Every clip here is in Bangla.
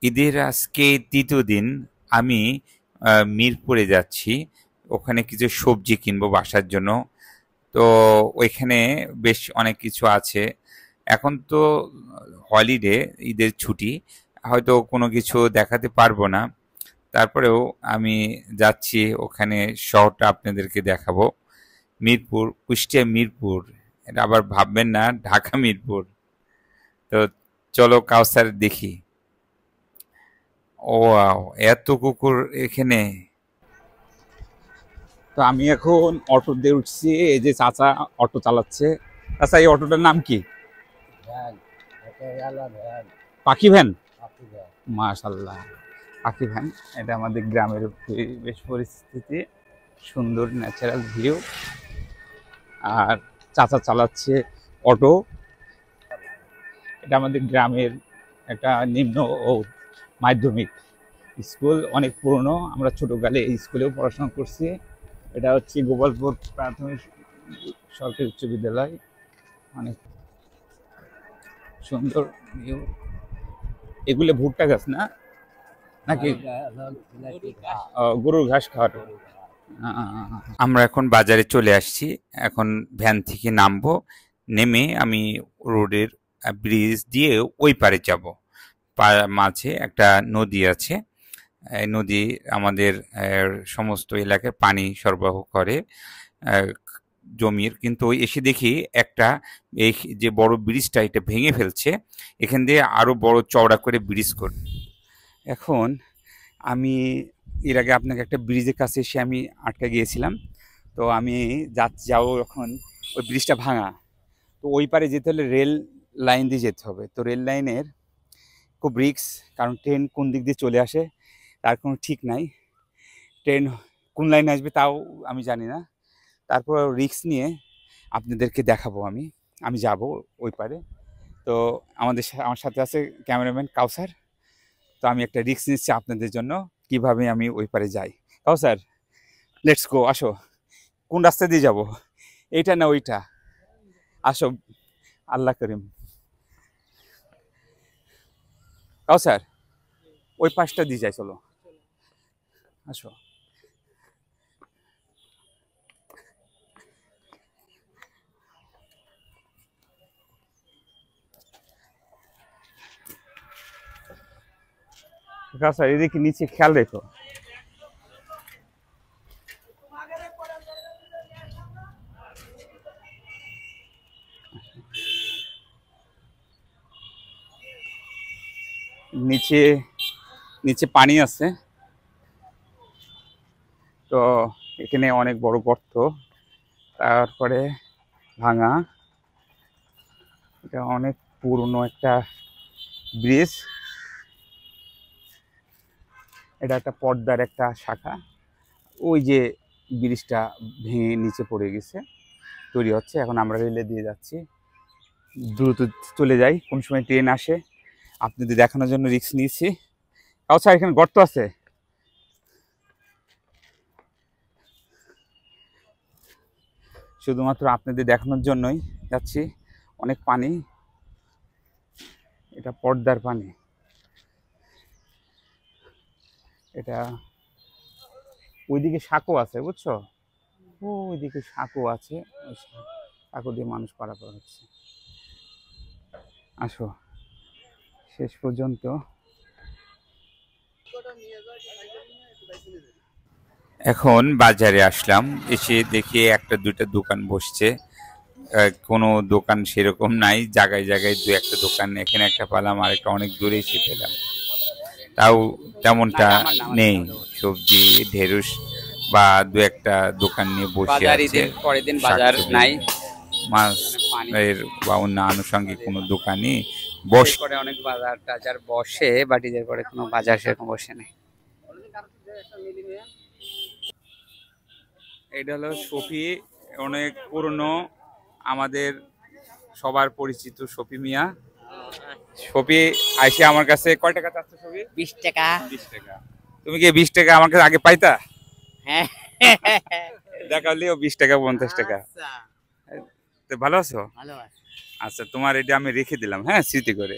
ঈদের আজকে তৃতীয় দিন। আমি মিরপুরে যাচ্ছি, ওখানে কিছু সবজি কিনবো বাসার জন্য। তো ওইখানে বেশ অনেক কিছু আছে। এখন তো হলিডে, ঈদের ছুটি, হয়তো কোনো কিছু দেখাতে পারবো না। তারপরেও আমি যাচ্ছি ওখানে, শহরটা আপনাদেরকে দেখাবো। মিরপুর, কুষ্টিয়া মিরপুর, এটা আবার ভাববেন না ঢাকা মিরপুর। তো চলো কাউসার দেখি। ও ওয়াও, এত কুকুর এখানে! তো আমি এখন অটো দিয়ে উঠছি, এই যে চাচা অটো চালাচ্ছে। চাচা, এই অটোটার নাম কি? ভ্যান, এটা গেল ভ্যান, পাখি ভ্যান। পাখি ভ্যান। মাশাল্লাহ, পাখি ভ্যান। এটা আমাদের গ্রামের পরিবেশ পরিস্থিতি, সুন্দর ন্যাচারাল ভিউ। আর চাচা চালাচ্ছে অটো। এটা আমাদের গ্রামের একটা নিম্ন ও মাধ্যমিক স্কুল, অনেক পুরনো। আমরা ছোটকালে এই স্কুলেও পড়াশোনা করছি। এটা হচ্ছে গোপালপুর প্রাথমিক সরকারি উচ্চ বিদ্যালয়। অনেক সুন্দর ভিউ। এগুলো ভুট্টা গাছ না, নাকি গরুর ঘাস খাওয়ার? আমরা এখন বাজারে চলে আসছি। এখন ভ্যান থেকে নামবো, নেমে আমি রোডের ব্রিজ দিয়ে ওই পারে যাব। মাঝে একটা নদী আছে। এই নদী আমাদের সমস্ত এলাকায় পানি সরবরাহ করে জমির। কিন্তু ওই এসে দেখি একটা, এই যে বড় ব্রিজটা এটা ভেঙে ফেলছে, এখান দিয়ে আরো বড় চওড়া করে ব্রিজ করবে। এখন আমি এর আগে আপনাকে একটা ব্রিজের কাছে এসে আমি আটকে গিয়েছিলাম। তো আমি যাবো এখন, ওই ব্রিজটা ভাঙা। তো ওই পারে যেতে হলে রেল লাইন দিয়ে যেতে হবে। তো রেল লাইনের খুব রিস্ক, কারণ ট্রেন কোন দিক দিয়ে চলে আসে তার কোনো ঠিক নাই। ট্রেন কোন লাইনে আসবে তাও আমি জানি না। তারপর রিস্ক নিয়ে আপনাদেরকে দেখাবো। আমি আমি যাব ওই পারে। তো আমার সাথে আছে ক্যামেরাম্যান কাউসার। তো আমি একটা রিস্ক নিচ্ছি আপনাদের জন্য, কিভাবে আমি ওই পারে যাই। কাউসার, লেটস গো, আসো। কোন রাস্তা দিয়ে যাব, এইটা না ওইটা? আসো, আল্লাহ করিম। কাউসার, ওই পাশটা দিয়ে যাই, চলো আসো। কাউসার, এদিকে নিচে খেয়াল রেখো। নিচে নিচে পানি আছে, তো এখানে অনেক বড় গর্ত, তারপরে ভাঙা। এটা অনেক পুরনো একটা ব্রিজ। এটা একটা পদ্মার একটা শাখা। ওই যে ব্রিজটা ভেঙে নিচে পড়ে গেছে, তৈরি হচ্ছে। এখন আমরা রেলে দিয়ে যাচ্ছি, দ্রুত চলে যাই, কোন সময় ট্রেন আসে আপনাদের দেখানোর জন্য রিস্ক নিয়েছি। কাউসার, এখানে গর্ত আছে। শুধুমাত্র আপনাদের দেখানোর জন্যই যাচ্ছি। অনেক পানি, এটা পদ্মার পানি। এটা ওইদিকে সাঁকো আছে, বুঝছো? ওইদিকে সাঁকো আছে, ওই সাঁকো দিয়ে মানুষ পারাপার হচ্ছে। আসো শেষ পর্যন্ত। এখন বাজারে আসলাম, এসে দেখি একটা দুইটা দোকান বসছে। কোনো দোকান সেরকম নাই, জায়গায় জায়গায় দু একটা দোকান, এখানে একটা পেলাম, আরেকটা অনেক দূরে এসে পেলাম, তাও তেমনটা নেই। সবজি ঢেঁড়স বা দু একটা দোকান নিয়ে বসে আছে। পরের দিন বাজার নাই, মাছ এর বা অন্য আনুষঙ্গিক কোনো দোকানই বসে পরে। অনেক বাজার টাজার বসে, বাট ঈদের পরে কোনো বাজার সেরকম বসে নেই। এটা হলো শফি, অনেক পুরনো, আমাদের সবার পরিচিত শফি মিয়া। শফি আইসে আমার কাছে কয় টাকা চাচ্ছ শফি? 20 টাকা। 20 টাকা। তুমি কি 20 টাকা আমার কাছে আগে পাইতা? হ্যাঁ, দেখালেও 20 টাকা 50 টাকা। তো ভালো আছো? ভালো আছে। আচ্ছা, তোমার এটা আমি রেখে দিলাম, হ্যাঁ, স্মৃতি করে।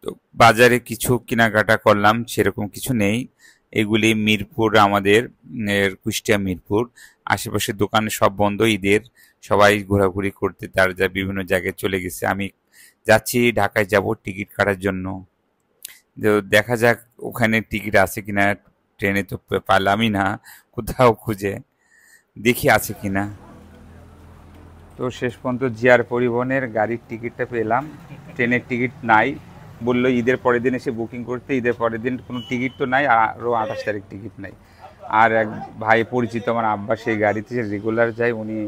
তো বাজারে কিছু কেনাকাটা করলাম, সেরকম কিছু নেই। এগুলি মিরপুর, আমাদের কুষ্টিয়া মিরপুর। আশেপাশের দোকানে সব বন্ধ, ঈদের সবাই ঘোরাঘুরি করতে তার যা বিভিন্ন জায়গায় চলে গেছে। আমি যাচ্ছি, ঢাকায় যাব টিকিট কাটার জন্য। তো দেখা যাক ওখানে টিকিট আছে কিনা। ট্রেনে তো পালামই না, কোথাও খুঁজে দেখি আছে কিনা। তো শেষ পর্যন্ত জিআর পরিবহনের গাড়ির টিকিটটা পেলাম। ট্রেনের টিকিট নাই, বললো ঈদের পরের দিন এসে বুকিং করতে। ঈদের পরের দিন কোনো টিকিট তো নাই, আরও 28 তারিখ টিকিট নাই। আর এক ভাই পরিচিত আমার আব্বা সেই গাড়িতে রেগুলার যায়, উনি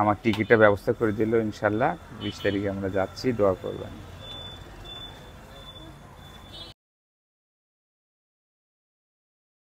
আমার টিকিটের ব্যবস্থা করে দিল। ইনশাল্লাহ 20 তারিখে আমরা যাচ্ছি, দোয়া করবেন।